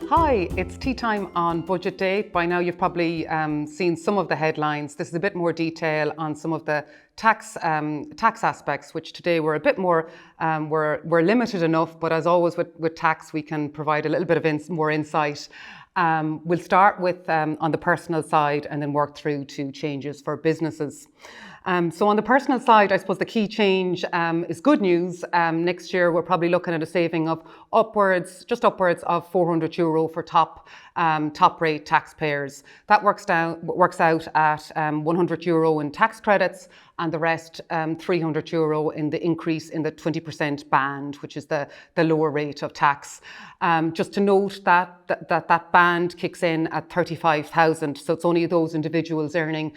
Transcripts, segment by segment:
Hi, it's tea time on budget day. By now you've probably seen some of the headlines. This is a bit more detail on some of the tax aspects, which today were a bit more, we're limited enough, but as always with tax, we can provide a little bit of more insight. We'll start with on the personal side and then work through to changes for businesses. So on the personal side, I suppose the key change is good news. Next year, we're probably looking at a saving of just upwards of €400 for top rate taxpayers. That works out at €100 in tax credits, and the rest €300 in the increase in the 20% band, which is the lower rate of tax. Just to note that band kicks in at 35,000, so it's only those individuals earning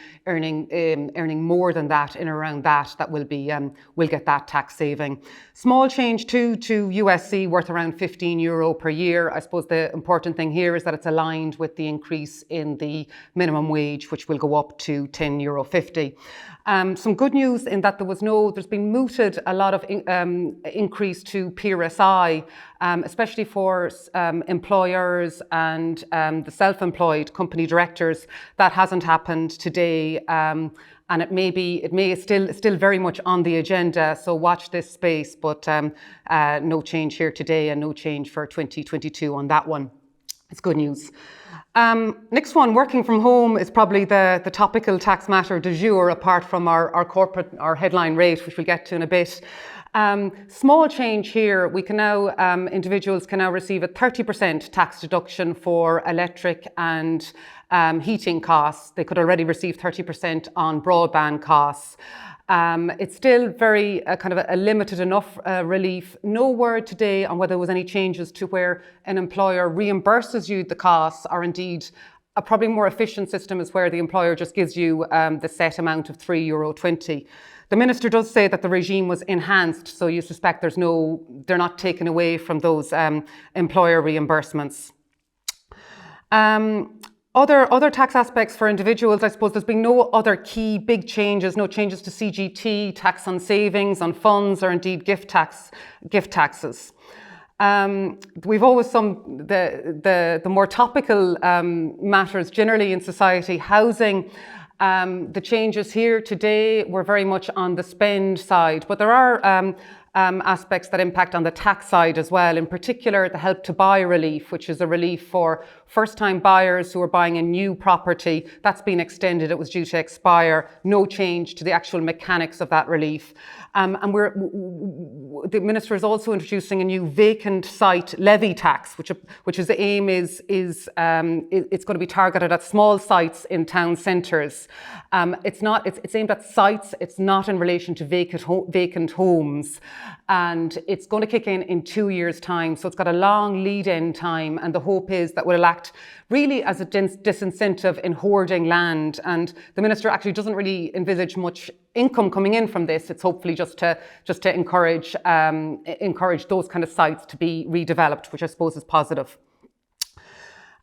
more than that, in around that will get that tax saving. Small change too to USC, worth around €15 per year. I suppose the important thing here is that it's aligned with the increase in the minimum wage, which will go up to €10.50. Some good news in that there's been mooted a lot of increase to PRSI, especially for employers and the self-employed company directors. That hasn't happened today, and it may still very much on the agenda. So watch this space, but no change here today and no change for 2022 on that one. It's good news. Next one, working from home is probably the topical tax matter du jour, apart from our headline rate, which we'll get to in a bit. Small change here. We can now, individuals can now receive a 30% tax deduction for electric and heating costs. They could already receive 30% on broadband costs. It's still very kind of a limited enough relief. No word today on whether there was any changes to where an employer reimburses you the costs, or indeed a probably more efficient system is where the employer just gives you the set amount of €3.20. The minister does say that the regime was enhanced, so you suspect they're not taken away from those employer reimbursements. Other tax aspects for individuals, I suppose there's been no other key big changes, no changes to CGT, tax on savings, on funds, or indeed gift taxes. We've always the more topical matters generally in society, housing. The changes here today were very much on the spend side, but there are aspects that impact on the tax side as well. In particular, the Help to Buy relief, which is a relief for first-time buyers who are buying a new property. That's been extended. It was due to expire. No change to the actual mechanics of that relief. And the minister is also introducing a new vacant site levy tax, which is the aim is it's going to be targeted at small sites in town centres. It's aimed at sites. It's not in relation to vacant homes, and it's going to kick in 2 years' time. So it's got a long lead-in time, and the hope is that will act really as a disincentive in hoarding land. And the minister actually doesn't really envisage much income coming in from this. It's hopefully just to encourage those kind of sites to be redeveloped, which I suppose is positive.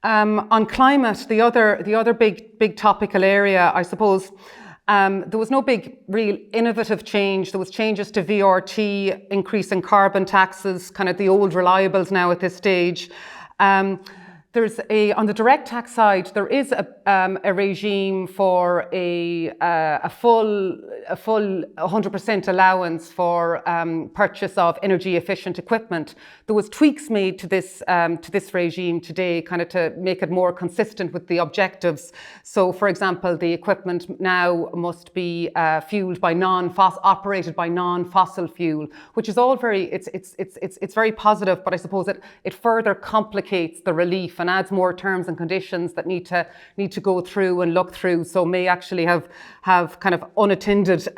On climate, the other big topical area, I suppose, there was no big real innovative change. There was changes to VRT, increase in carbon taxes, kind of the old reliables now at this stage. On the direct tax side, there is a regime for a full 100% allowance for purchase of energy efficient equipment. There was tweaks made to this regime today, kind of to make it more consistent with the objectives. So, for example, the equipment now must be operated by non-fossil fuel, which is all it's very positive. But I suppose it further complicates the relief and adds more terms and conditions that need to go through and look through, so may actually have kind of unintended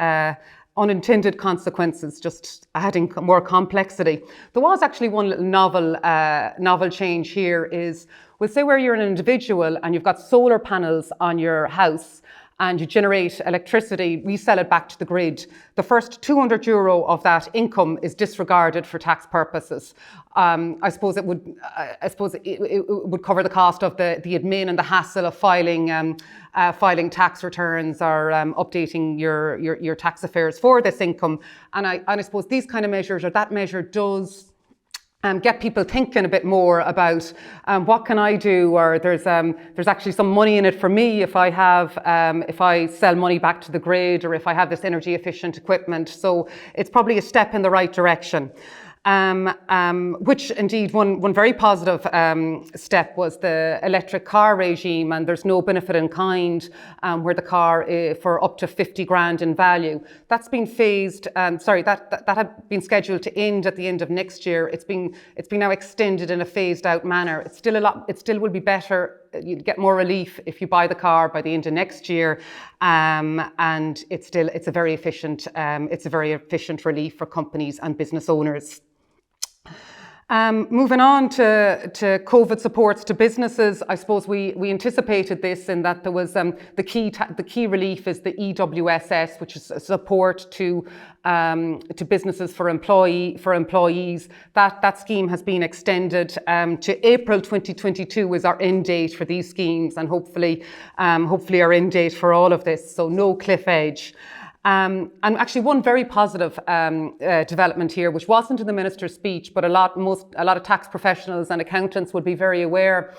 consequences, just adding more complexity. There was actually one little novel change here is, we'll say where you're an individual and you've got solar panels on your house and you generate electricity, resell it back to the grid. The first €200 of that income is disregarded for tax purposes. I suppose it would cover the cost of the admin and the hassle of filing tax returns or updating your tax affairs for this income. And I suppose these kind of measures, or that measure, does get people thinking a bit more about what can I do, or there's actually some money in it for me if I sell money back to the grid, or if I have this energy efficient equipment. So it's probably a step in the right direction. Which indeed one very positive step was the electric car regime, and there's no benefit in kind where the car for up to 50 grand in value. That's been phased. That had been scheduled to end at the end of next year. It's been now extended in a phased out manner. It still will be better. You'd get more relief if you buy the car by the end of next year, and it's a very efficient relief for companies and business owners. Moving on to COVID supports to businesses, I suppose we anticipated this in that there was the key relief is the EIIAS, which is support to businesses for employees. That scheme has been extended to April 2022 is our end date for these schemes, and hopefully our end date for all of this. So no cliff edge. And actually one very positive development here, which wasn't in the minister's speech, but a lot of tax professionals and accountants would be very aware,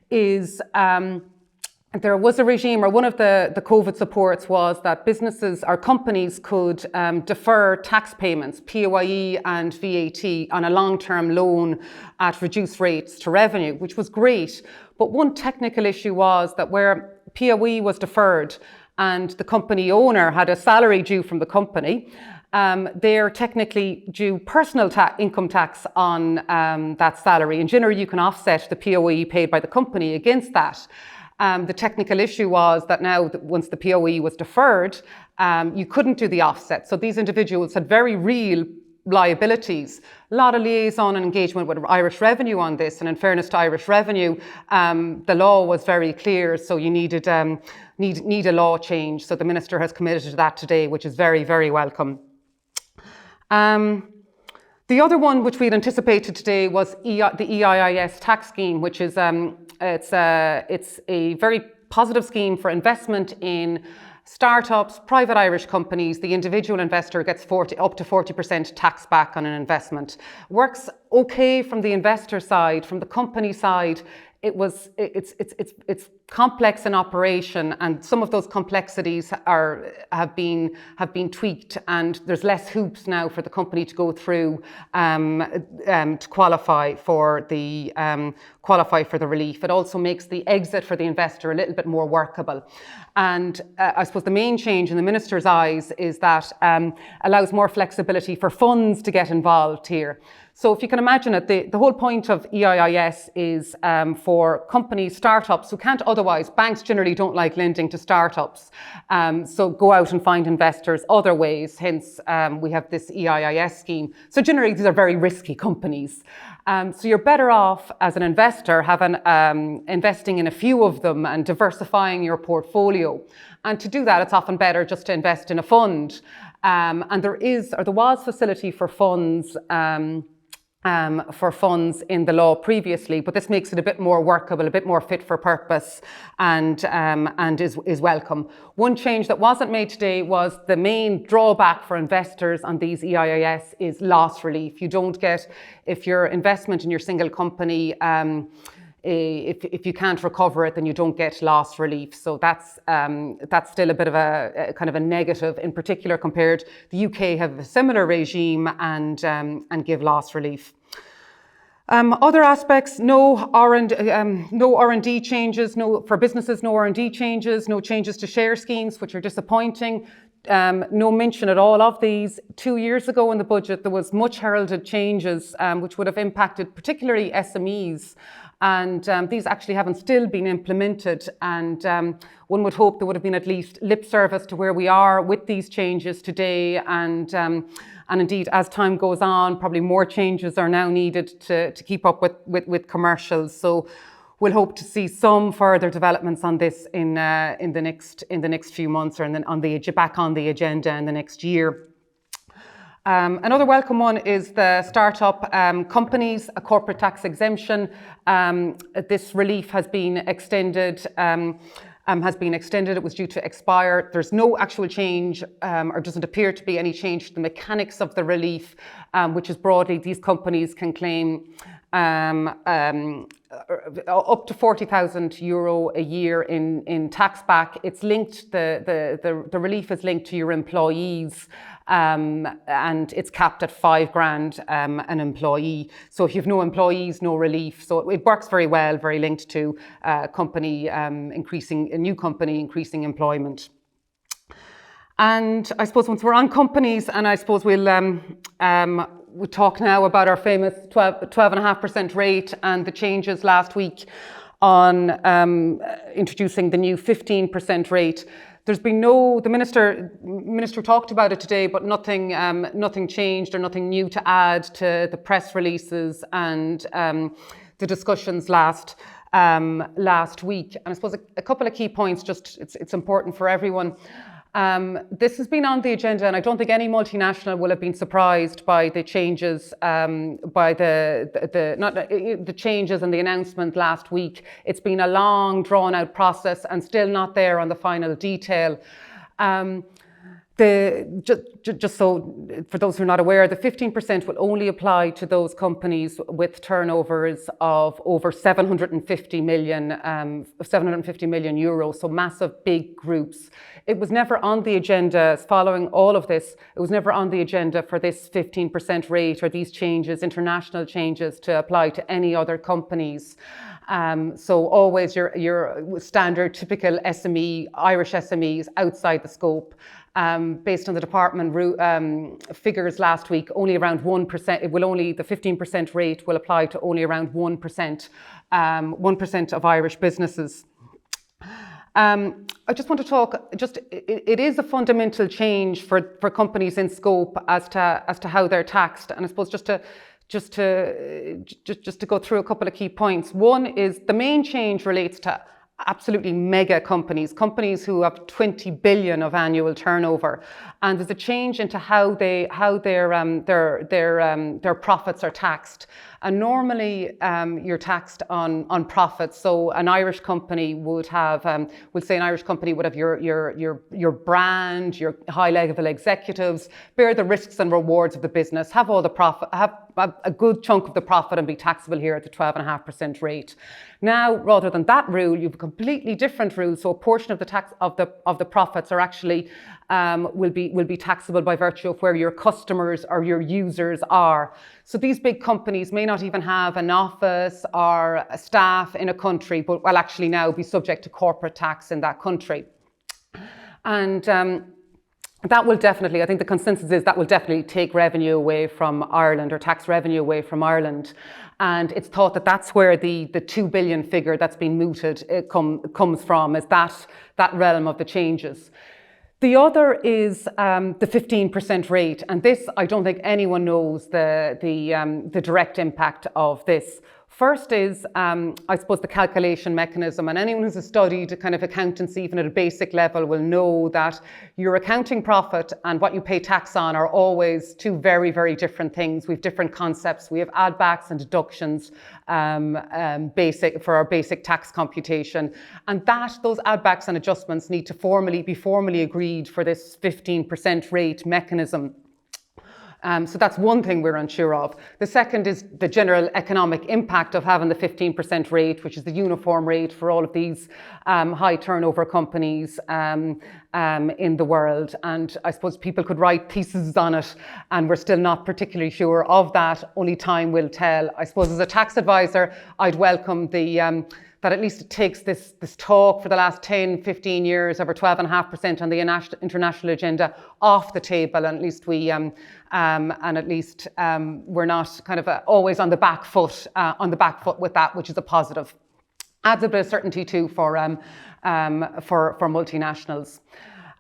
is there was a regime, or one of the COVID supports was that businesses or companies could defer tax payments, PAYE and VAT, on a long-term loan at reduced rates to revenue, which was great. But one technical issue was that where PAYE was deferred, and the company owner had a salary due from the company, they're technically due personal income tax on that salary. And generally, you can offset the PAYE paid by the company against that. The technical issue was that now, once the PAYE was deferred, you couldn't do the offset. So these individuals had very real liabilities. A lot of liaison and engagement with Irish Revenue on this, and in fairness to Irish Revenue, the law was very clear, so you needed need a law change. So the Minister has committed to that today, which is very, very welcome. The other one which we'd anticipated today was the EIIAS tax scheme, which is it's a very positive scheme for investment in startups, private Irish companies. The individual investor gets up to 40% tax back on an investment. Works okay from the investor side. From the company side, it's complex in operation, and some of those complexities have been tweaked, and there's less hoops now for the company to go through to qualify for the relief. It also makes the exit for the investor a little bit more workable. And I suppose the main change in the Minister's eyes is that allows more flexibility for funds to get involved here. So if you can imagine it, the whole point of EIIAS is for companies, startups who can't otherwise, banks generally don't like lending to startups, so go out and find investors other ways, hence we have this EIIAS scheme. So generally these are very risky companies. So you're better off as an investor investing in a few of them and diversifying your portfolio. And to do that, it's often better just to invest in a fund. And there was facility for funds in the law previously, but this makes it a bit more workable, a bit more fit for purpose, and is welcome. One change that wasn't made today was the main drawback for investors on these EIIAS is loss relief. You don't get, if your investment in your single company, if you can't recover it, then you don't get loss relief. So that's still a bit of a kind of a negative, in particular compared. The UK have a similar regime and give loss relief. Other aspects: no R&D changes, for businesses, no R&D changes, no changes to share schemes, which are disappointing. No mention at all of these. 2 years ago in the budget, there was much heralded changes which would have impacted particularly SMEs. And these actually haven't still been implemented, and one would hope there would have been at least lip service to where we are with these changes today, and indeed as time goes on, probably more changes are now needed to keep up with commercials. So we'll hope to see some further developments on this in the next few months, or back on the agenda in the next year. Another welcome one is the startup companies, a corporate tax exemption. This relief has been extended has been extended. It was due to expire. There's no actual change, or doesn't appear to be any change to the mechanics of the relief, which is broadly these companies can claim up to €40,000 a year in tax back. It's linked, the relief is linked to your employees, and it's capped at $5,000 an employee. So if you've no employees, no relief. So it works very well, very linked to a new company increasing employment. And I suppose once we're on companies, and I suppose we'll talk now about our famous 12.5% rate and the changes last week on introducing the new 15% rate. There's been the minister talked about it today, but nothing changed or nothing new to add to the press releases and the discussions last week. And I suppose a couple of key points, just it's important for everyone. This has been on the agenda, and I don't think any multinational will have been surprised by the changes, by the changes and the announcement last week. It's been a long, drawn-out process, and still not there on the final detail. Just so for those who are not aware, the 15% will only apply to those companies with turnovers of over 750 million euros, so massive big groups. It was never on the agenda following all of this. It was never on the agenda for this 15% rate or these changes, international changes, to apply to any other companies. So always your standard, typical SME, Irish SMEs outside the scope. Based on the department figures last week, only around 1%. The 15% rate will apply to only around 1% of Irish businesses. I just want to talk. It is a fundamental change for companies in scope as to how they're taxed, and I suppose just to go through a couple of key points. One is the main change relates to absolutely mega companies who have 20 billion of annual turnover, and there's a change into how their profits are taxed. And normally you're taxed on profits. So an Irish company would have, your brand, your high level executives bear the risks and rewards of the business, have all the profit, have a good chunk of the profit, and be taxable here at the 12.5% rate. Now, rather than that rule, you have a completely different rule. So a portion of the tax of the profits are actually will be taxable by virtue of where your customers or your users are. So these big companies may not even have an office or a staff in a country, but will actually now be subject to corporate tax in that country. And that will definitely, I think the consensus is that will definitely take revenue away from Ireland, or tax revenue away from Ireland. And it's thought that that's where the 2 billion figure that's been mooted comes from, is that realm of the changes. The other is the 15% rate, and this, I don't think anyone knows the direct impact of this. First is, I suppose, the calculation mechanism, and anyone who's studied kind of accountancy, even at a basic level, will know that your accounting profit and what you pay tax on are always two very, very different things. We have different concepts. We have add backs and deductions for our basic tax computation, and those add backs and adjustments need to be formally agreed for this 15% rate mechanism. So that's one thing we're unsure of. The second is the general economic impact of having the 15% rate, which is the uniform rate for all of these high turnover companies in the world. And I suppose people could write theses on it, and we're still not particularly sure of that. Only time will tell. I suppose as a tax advisor, I'd welcome that at least it takes this talk for the last 10, 15 years over 12.5% on the international agenda off the table, and at least we're not kind of always on the back foot with that, which is a positive. Adds a bit of certainty too for multinationals,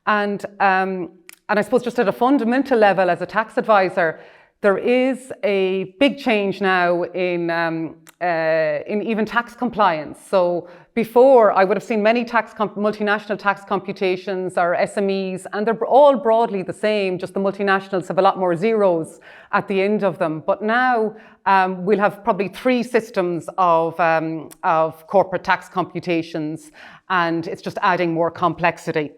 and I suppose just at a fundamental level as a tax advisor, There is a big change now in even tax compliance. So before, I would have seen many multinational tax computations or SMEs, and they're all broadly the same, just the multinationals have a lot more zeros at the end of them. But now we'll have probably 3 systems of corporate tax computations, and it's just adding more complexity.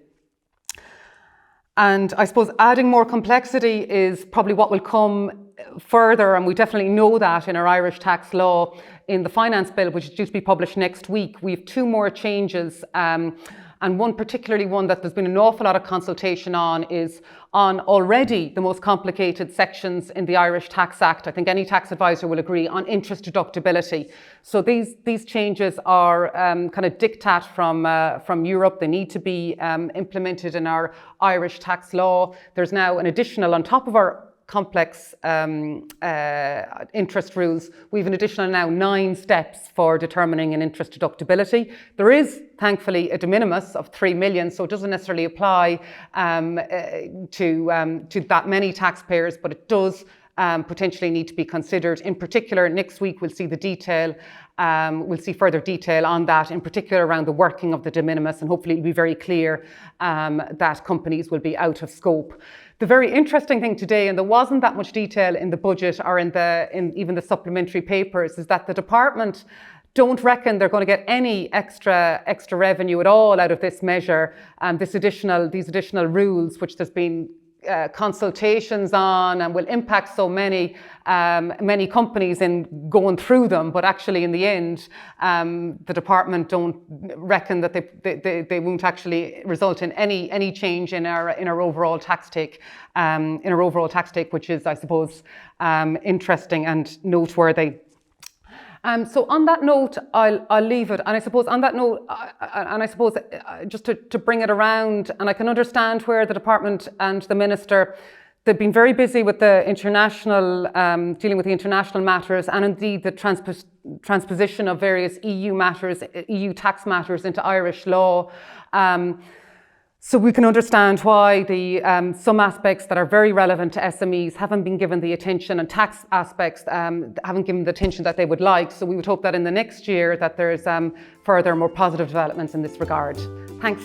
And I suppose adding more complexity is probably what will come further, and we definitely know that in our Irish tax law in the finance bill, which is due to be published next week. We have 2 more changes, and one particularly one that there's been an awful lot of consultation on is on already the most complicated sections in the Irish Tax Act. I think any tax advisor will agree on interest deductibility. So these changes are kind of diktat from Europe. They need to be implemented in our Irish tax law. There's now an additional, on top of our complex interest rules, we have an additional now 9 steps for determining an interest deductibility. There is thankfully a de minimis of 3 million, so it doesn't necessarily apply to that many taxpayers, but it does potentially need to be considered. In particular, next week we'll see the detail. We'll see further detail on that, in particular around the working of the de minimis, and hopefully it'll be very clear that companies will be out of scope. The very interesting thing today, and there wasn't that much detail in the budget or in even the supplementary papers, is that the department don't reckon they're going to get any extra revenue at all out of this measure, these additional rules, which there's been consultations on and will impact so many companies in going through them, but actually in the end the department don't reckon that they won't actually result in any change in our overall tax take, which is, I suppose, interesting and noteworthy. So on that note, I'll leave it. And I suppose on that note, just to bring it around, and I can understand where the department and the minister, they've been very busy with the international, dealing with the international matters, and indeed the transposition of various EU tax matters into Irish law. So we can understand why some aspects that are very relevant to SMEs haven't been given the attention, and tax aspects haven't given the attention that they would like. So we would hope that in the next year that there's further more positive developments in this regard. Thanks.